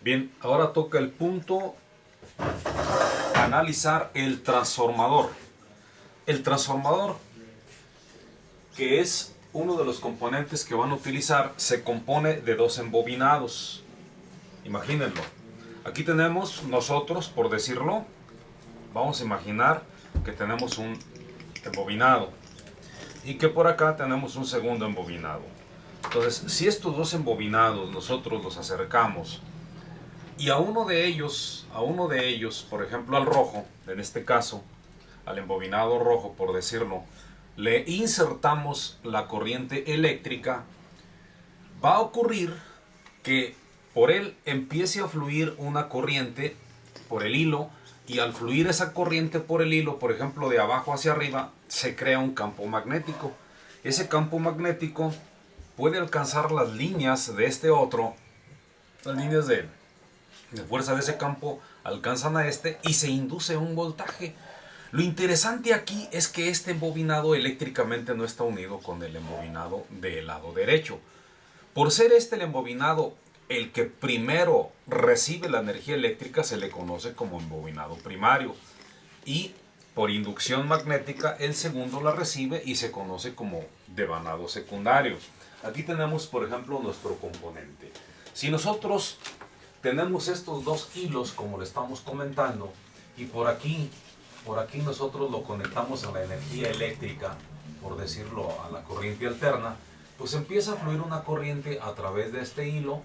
Bien, ahora toca el punto analizar el transformador. El transformador, que es uno de los componentes que van a utilizar, se compone de dos embobinados. Imagínenlo. Aquí tenemos nosotros, por decirlo, vamos a imaginar que tenemos un embobinado y que por acá tenemos un segundo embobinado. Entonces, si estos dos embobinados nosotros los acercamos y a uno de ellos, por ejemplo al rojo, en este caso, al embobinado rojo, por decirlo, le insertamos la corriente eléctrica, va a ocurrir que por él empiece a fluir una corriente por el hilo, y al fluir esa corriente por el hilo, por ejemplo de abajo hacia arriba, se crea un campo magnético. Ese campo magnético puede alcanzar las líneas de este otro, las líneas de fuerza de ese campo alcanzan a este y se induce un voltaje. Lo interesante aquí es que este embobinado eléctricamente no está unido con el embobinado del lado derecho. Por ser este el embobinado el que primero recibe la energía eléctrica, se le conoce como embobinado primario. Y por inducción magnética el segundo la recibe y se conoce como devanado secundario. Aquí tenemos, por ejemplo, nuestro componente. Si nosotros tenemos estos dos hilos, como le estamos comentando, y por aquí nosotros lo conectamos a la energía eléctrica, por decirlo, a la corriente alterna, pues empieza a fluir una corriente a través de este hilo,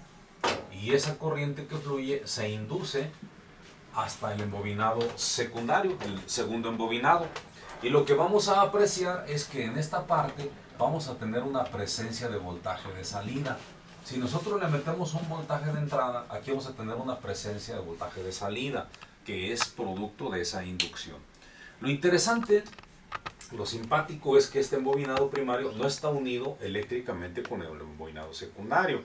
y esa corriente que fluye se induce hasta el embobinado secundario, el segundo embobinado. Y lo que vamos a apreciar es que en esta parte vamos a tener una presencia de voltaje de salida. Si nosotros le metemos un voltaje de entrada, aquí vamos a tener una presencia de voltaje de salida, que es producto de esa inducción. Lo interesante, lo simpático, es que este embobinado primario no está unido eléctricamente con el embobinado secundario,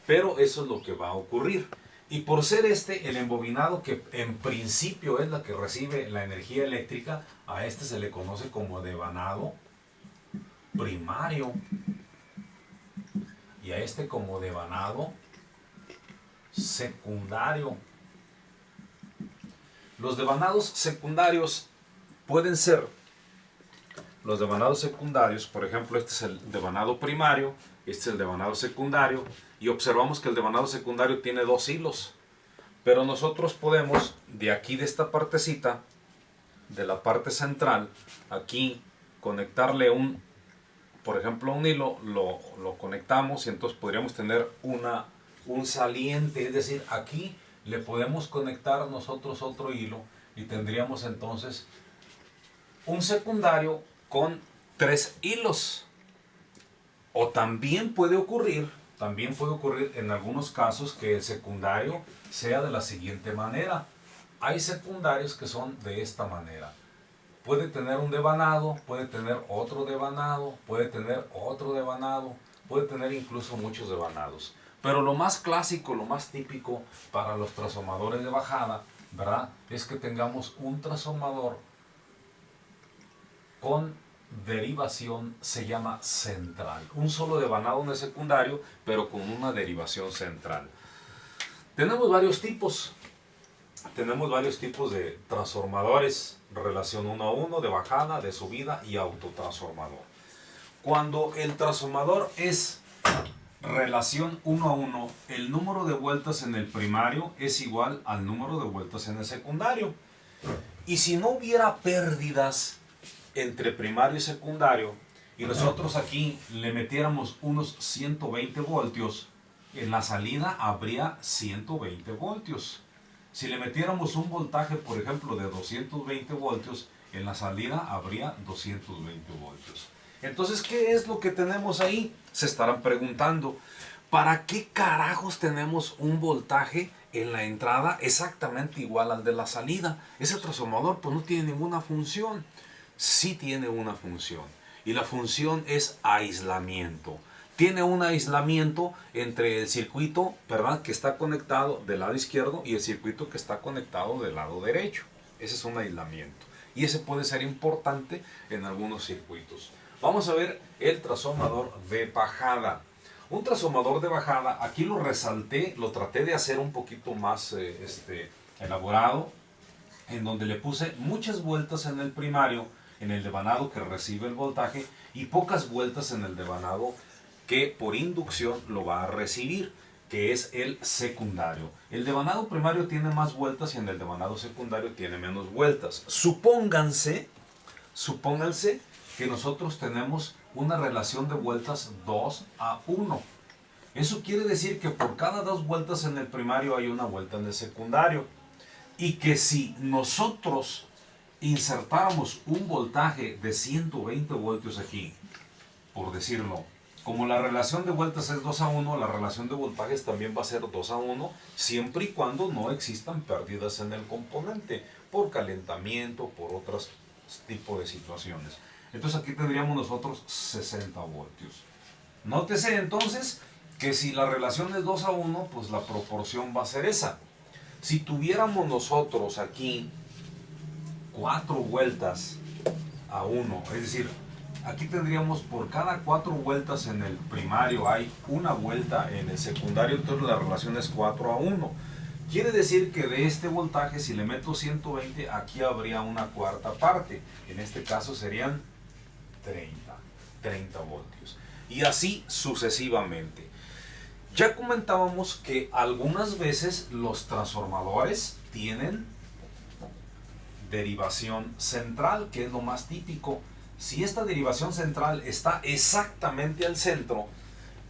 pero eso es lo que va a ocurrir. Y por ser este el embobinado que en principio es la que recibe la energía eléctrica, a este se le conoce como devanado primario y a este como devanado secundario. Los devanados secundarios pueden ser los devanados secundarios, por ejemplo, este es el devanado primario, este es el devanado secundario, y observamos que el devanado secundario tiene dos hilos, pero nosotros podemos, de aquí de esta partecita, de la parte central, aquí conectarle por ejemplo, un hilo, lo conectamos y entonces podríamos tener un saliente, es decir, aquí le podemos conectar nosotros otro hilo y tendríamos entonces un secundario con tres hilos. O también puede ocurrir en algunos casos que el secundario sea de la siguiente manera. Hay secundarios que son de esta manera. Puede tener un devanado, puede tener otro devanado, puede tener otro devanado, puede tener incluso muchos devanados. Pero lo más clásico, lo más típico para los transformadores de bajada, ¿verdad?, es que tengamos un transformador con derivación, se llama central. Un solo devanado en el secundario, pero con una derivación central. Tenemos varios tipos de transformadores: relación 1 a 1, de bajada, de subida y autotransformador. Cuando el transformador es relación 1 a 1, el número de vueltas en el primario es igual al número de vueltas en el secundario. Y si no hubiera pérdidas entre primario y secundario, y nosotros aquí le metiéramos unos 120 voltios, en la salida habría 120 voltios. Si le metiéramos un voltaje, por ejemplo, de 220 voltios, en la salida habría 220 voltios. Entonces, ¿qué es lo que tenemos ahí? Se estarán preguntando, ¿para qué carajos tenemos un voltaje en la entrada exactamente igual al de la salida? Ese transformador pues no tiene ninguna función. Sí tiene una función, y la función es aislamiento. Tiene un aislamiento entre el circuito, ¿verdad?, que está conectado del lado izquierdo y el circuito que está conectado del lado derecho. Ese es un aislamiento, y ese puede ser importante en algunos circuitos. Vamos a ver el transformador de bajada. Un transformador de bajada, aquí lo resalté, lo traté de hacer un poquito más elaborado, en donde le puse muchas vueltas en el primario, en el devanado que recibe el voltaje, y pocas vueltas en el devanado que por inducción lo va a recibir, que es el secundario. El devanado primario tiene más vueltas y en el devanado secundario tiene menos vueltas. Supónganse que nosotros tenemos una relación de vueltas 2:1. Eso quiere decir que por cada 2 vueltas en el primario hay una vuelta en el secundario. Y que si nosotros insertáramos un voltaje de 120 voltios aquí, por decirlo, como la relación de vueltas es 2:1, la relación de voltajes también va a ser 2:1, siempre y cuando no existan pérdidas en el componente, por calentamiento, por otros tipos de situaciones. Entonces aquí tendríamos nosotros 60 voltios. Nótese entonces que si la relación es 2:1, pues la proporción va a ser esa. Si tuviéramos nosotros aquí 4 vueltas a 1, es decir, aquí tendríamos por cada 4 vueltas en el primario hay una vuelta en el secundario, entonces la relación es 4:1. Quiere decir que de este voltaje, si le meto 120, aquí habría una cuarta parte. En este caso serían 30 voltios. Y así sucesivamente. Ya comentábamos que algunas veces los transformadores tienen derivación central, que es lo más típico. Si esta derivación central está exactamente al centro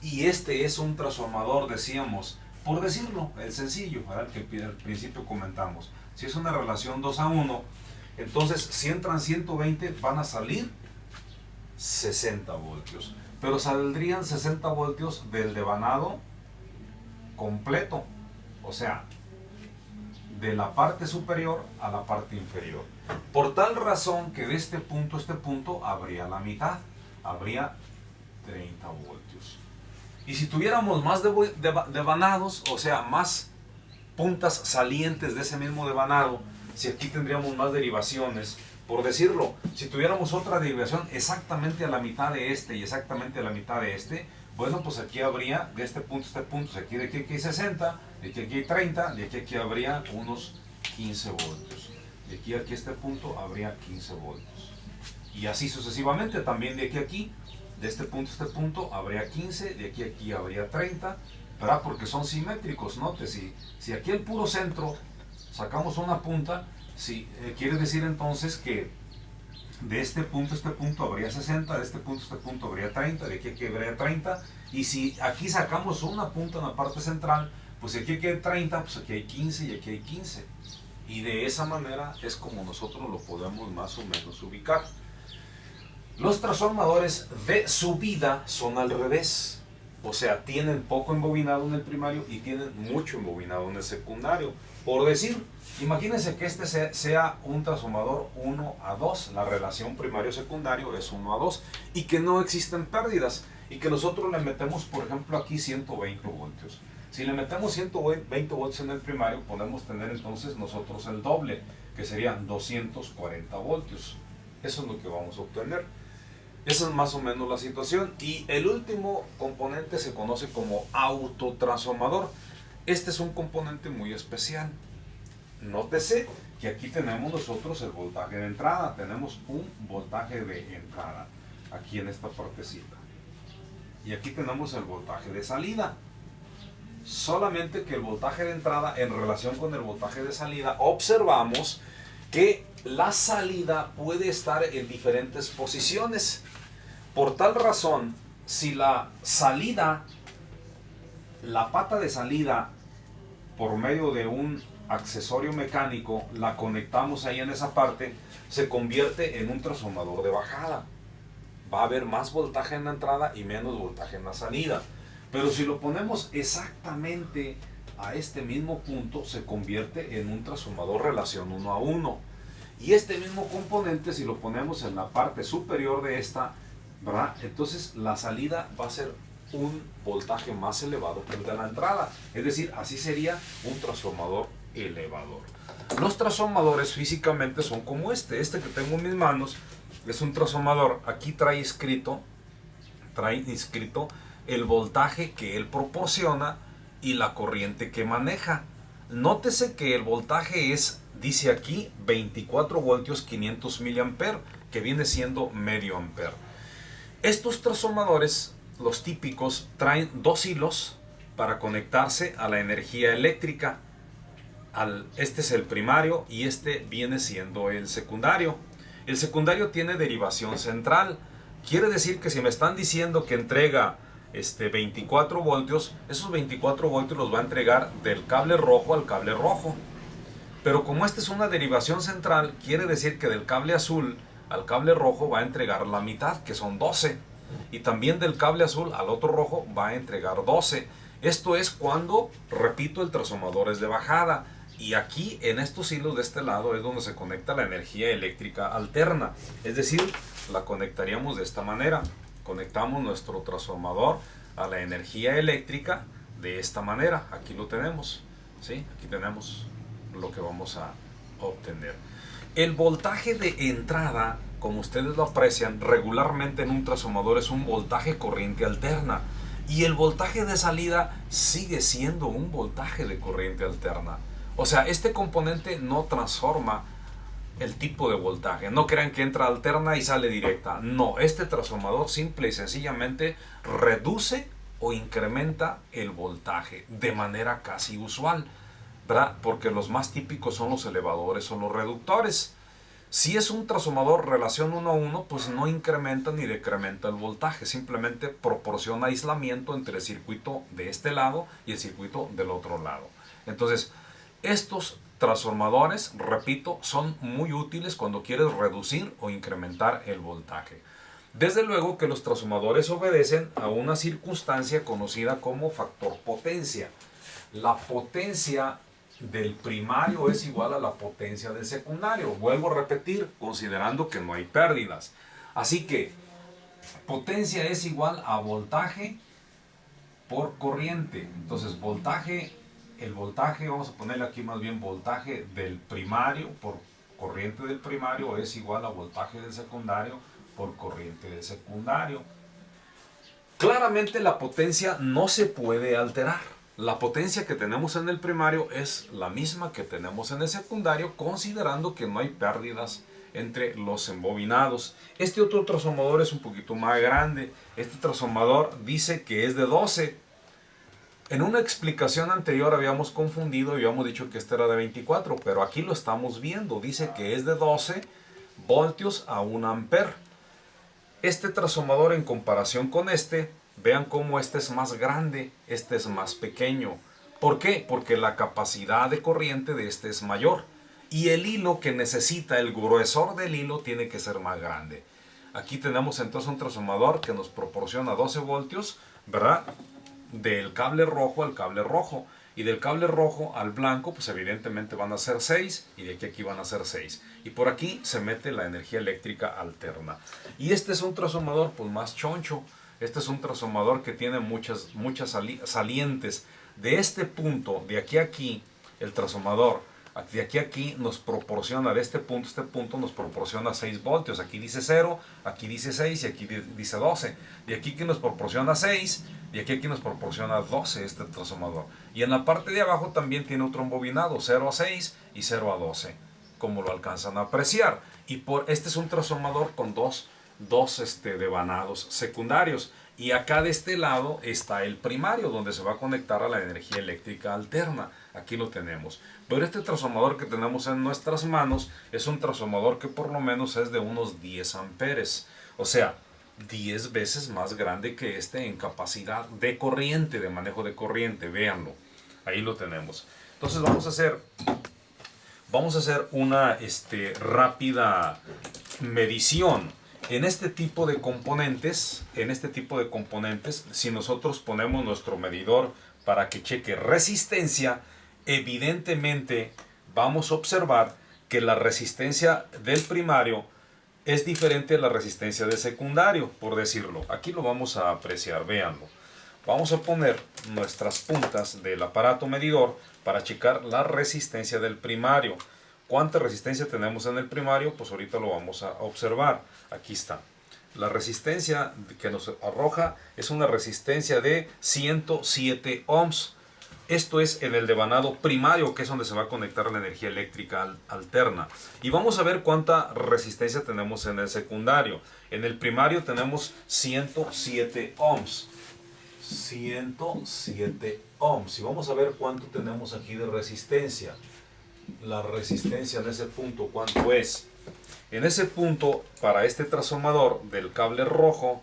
y este es un transformador, decíamos, por decirlo, el sencillo, ¿verdad? Que al principio comentamos, si es una relación 2:1, entonces si entran 120 van a salir 60 voltios, pero saldrían 60 voltios del devanado completo, o sea, de la parte superior a la parte inferior. Por tal razón que de este punto a este punto habría la mitad, habría 30 voltios. Y si tuviéramos más devanados, o sea, más puntas salientes de ese mismo devanado, si aquí tendríamos más derivaciones, por decirlo, si tuviéramos otra derivación exactamente a la mitad de este y exactamente a la mitad de este, bueno, pues aquí habría de este punto a este punto, aquí de aquí hay 60, de aquí hay 30, de aquí habría unos 15 voltios. De aquí a este punto habría 15 voltios. Y así sucesivamente, también de aquí, de este punto a este punto habría 15, de aquí habría 30, ¿verdad? Porque son simétricos, note, si aquí el puro centro sacamos una punta, quiere decir entonces que de este punto a este punto habría 60, de este punto a este punto habría 30, de aquí habría 30, y si aquí sacamos una punta en la parte central, pues aquí hay 30, pues aquí hay 15 y aquí hay 15. Y de esa manera es como nosotros lo podemos más o menos ubicar. Los transformadores de subida son al revés. O sea, tienen poco embobinado en el primario y tienen mucho embobinado en el secundario. Por decir, imagínense que este sea un transformador 1:2. La relación primario-secundario es 1:2. Y que no existen pérdidas. Y que nosotros le metemos, por ejemplo, aquí 120 voltios. Si le metemos 120 voltios en el primario, podemos tener entonces nosotros el doble, que serían 240 voltios. Eso es lo que vamos a obtener. Esa es más o menos la situación. Y el último componente se conoce como autotransformador. Este es un componente muy especial. Nótese que aquí tenemos nosotros el voltaje de entrada. Tenemos un voltaje de entrada aquí en esta partecita. Y aquí tenemos el voltaje de salida. Solamente que el voltaje de entrada en relación con el voltaje de salida, observamos que la salida puede estar en diferentes posiciones. Por tal razón, si la salida, la pata de salida, por medio de un accesorio mecánico, la conectamos ahí en esa parte, se convierte en un transformador de bajada. Va a haber más voltaje en la entrada y menos voltaje en la salida. Pero si lo ponemos exactamente a este mismo punto, se convierte en un transformador relación 1:1. Y este mismo componente, si lo ponemos en la parte superior de esta, ¿verdad? Entonces la salida va a ser un voltaje más elevado que el de la entrada. Es decir, así sería un transformador elevador. Los transformadores físicamente son como este que tengo en mis manos. Es un transformador, aquí trae inscrito el voltaje que él proporciona y la corriente que maneja. Nótese que el voltaje es, dice aquí, 24 voltios 500 miliamperes, que viene siendo medio ampere. Estos transformadores, los típicos, traen dos hilos para conectarse a la energía eléctrica. Este es el primario y este viene siendo el secundario. El secundario tiene derivación central. Quiere decir que si me están diciendo que entrega 24 voltios, esos 24 voltios los va a entregar del cable rojo al cable rojo. Pero como esta es una derivación central, quiere decir que del cable azul al cable rojo va a entregar la mitad, que son 12. Y también del cable azul al otro rojo va a entregar 12. Esto es cuando, repito, el transformador es de bajada. Y aquí, en estos hilos de este lado, es donde se conecta la energía eléctrica alterna. Es decir, la conectaríamos de esta manera. Conectamos nuestro transformador a la energía eléctrica de esta manera. Aquí lo tenemos, ¿sí? Aquí tenemos lo que vamos a obtener. El voltaje de entrada, como ustedes lo aprecian, regularmente en un transformador es un voltaje corriente alterna. Y el voltaje de salida sigue siendo un voltaje de corriente alterna. O sea, este componente no transforma el tipo de voltaje. No crean que entra alterna y sale directa. No, este transformador simple y sencillamente reduce o incrementa el voltaje de manera casi usual, ¿verdad? Porque los más típicos son los elevadores o los reductores. Si es un transformador relación 1 a 1, pues no incrementa ni decrementa el voltaje, simplemente proporciona aislamiento entre el circuito de este lado y el circuito del otro lado. Entonces, estos transformadores, repito, son muy útiles cuando quieres reducir o incrementar el voltaje. Desde luego que los transformadores obedecen a una circunstancia conocida como factor potencia. La potencia del primario es igual a la potencia del secundario. Vuelvo a repetir, considerando que no hay pérdidas. Así que potencia es igual a voltaje por corriente. Entonces el voltaje, vamos a ponerle aquí más bien voltaje del primario por corriente del primario es igual a voltaje del secundario por corriente del secundario. Claramente la potencia no se puede alterar. La potencia que tenemos en el primario es la misma que tenemos en el secundario, considerando que no hay pérdidas entre los embobinados. Este otro transformador es un poquito más grande. Este transformador dice que es de 12. En una explicación anterior habíamos confundido y habíamos dicho que este era de 24, pero aquí lo estamos viendo. Dice que es de 12 voltios a 1 ampere. Este transformador en comparación con este, vean cómo este es más grande, este es más pequeño. ¿Por qué? Porque la capacidad de corriente de este es mayor. Y el hilo que necesita, el gruesor del hilo, tiene que ser más grande. Aquí tenemos entonces un transformador que nos proporciona 12 voltios, ¿verdad? Del cable rojo al cable rojo. Y del cable rojo al blanco, pues evidentemente van a ser 6. Y de aquí van a ser 6. Y por aquí se mete la energía eléctrica alterna. Y este es un transformador pues más choncho. Este es un transformador que tiene muchas salientes. De este punto, de aquí a aquí, el transformador, de aquí a aquí nos proporciona, de este punto nos proporciona 6 voltios. Aquí dice 0, aquí dice 6 y aquí dice 12. De aquí que nos proporciona 6, de aquí a aquí nos proporciona 12 este transformador. Y en la parte de abajo también tiene otro embobinado, 0 a 6 y 0 a 12, como lo alcanzan a apreciar. Y este es un transformador con dos devanados secundarios. Y acá de este lado está el primario, donde se va a conectar a la energía eléctrica alterna. Aquí lo tenemos. Pero este transformador que tenemos en nuestras manos es un transformador que por lo menos es de unos 10 amperes. O sea, 10 veces más grande que este en capacidad de corriente, de manejo de corriente. Véanlo. Ahí lo tenemos. Entonces vamos a hacer una rápida medición. En este tipo de componentes, si nosotros ponemos nuestro medidor para que cheque resistencia, evidentemente vamos a observar que la resistencia del primario es diferente a la resistencia del secundario, por decirlo. Aquí lo vamos a apreciar, véanlo. Vamos a poner nuestras puntas del aparato medidor para checar la resistencia del primario. ¿Cuánta resistencia tenemos en el primario? Pues ahorita lo vamos a observar. Aquí está. La resistencia que nos arroja es una resistencia de 107 ohms. Esto es en el devanado primario, que es donde se va a conectar la energía eléctrica alterna. Y vamos a ver cuánta resistencia tenemos en el secundario. En el primario tenemos 107 ohms. 107 ohms. Y vamos a ver cuánto tenemos aquí de resistencia. La resistencia en ese punto, ¿cuánto es? En ese punto, para este transformador del cable rojo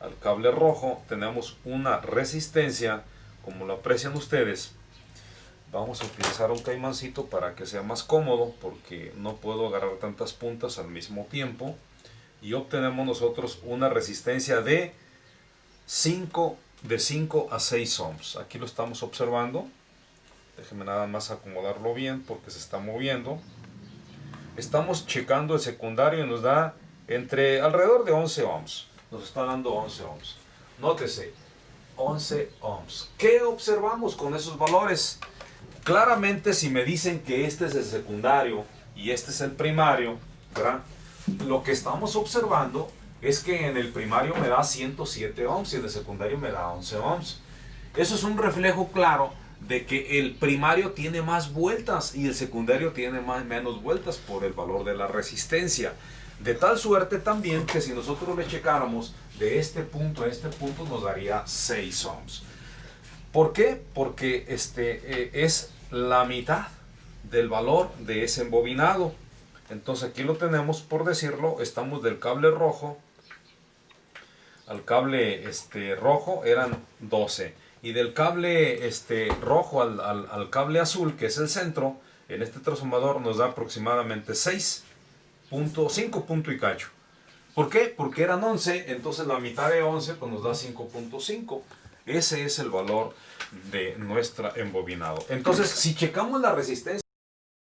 al cable rojo, tenemos una resistencia, como lo aprecian ustedes. Vamos a utilizar un caimancito para que sea más cómodo, porque no puedo agarrar tantas puntas al mismo tiempo. Y obtenemos nosotros una resistencia de 5 a 6 ohms. Aquí lo estamos observando. Déjenme nada más acomodarlo bien porque se está moviendo. Estamos checando el secundario y nos da alrededor de 11 ohms. Nos está dando 11 ohms. Nótese, 11 ohms. ¿Qué observamos con esos valores? Claramente, si me dicen que este es el secundario y este es el primario, ¿verdad? Lo que estamos observando es que en el primario me da 107 ohms y en el secundario me da 11 ohms. Eso es un reflejo claro de que el primario tiene más vueltas y el secundario tiene menos vueltas por el valor de la resistencia. De tal suerte también que si nosotros le checáramos de este punto a este punto nos daría 6 ohms. ¿Por qué? Porque es la mitad del valor de ese embobinado. Entonces aquí lo tenemos, por decirlo, estamos del cable rojo al cable rojo eran 12. Y del cable rojo al cable azul, que es el centro, en este transformador nos da aproximadamente 6.5 punto y cacho. ¿Por qué? Porque eran 11, entonces la mitad de 11 pues nos da 5.5. Ese es el valor de nuestro embobinado. Entonces, si checamos la resistencia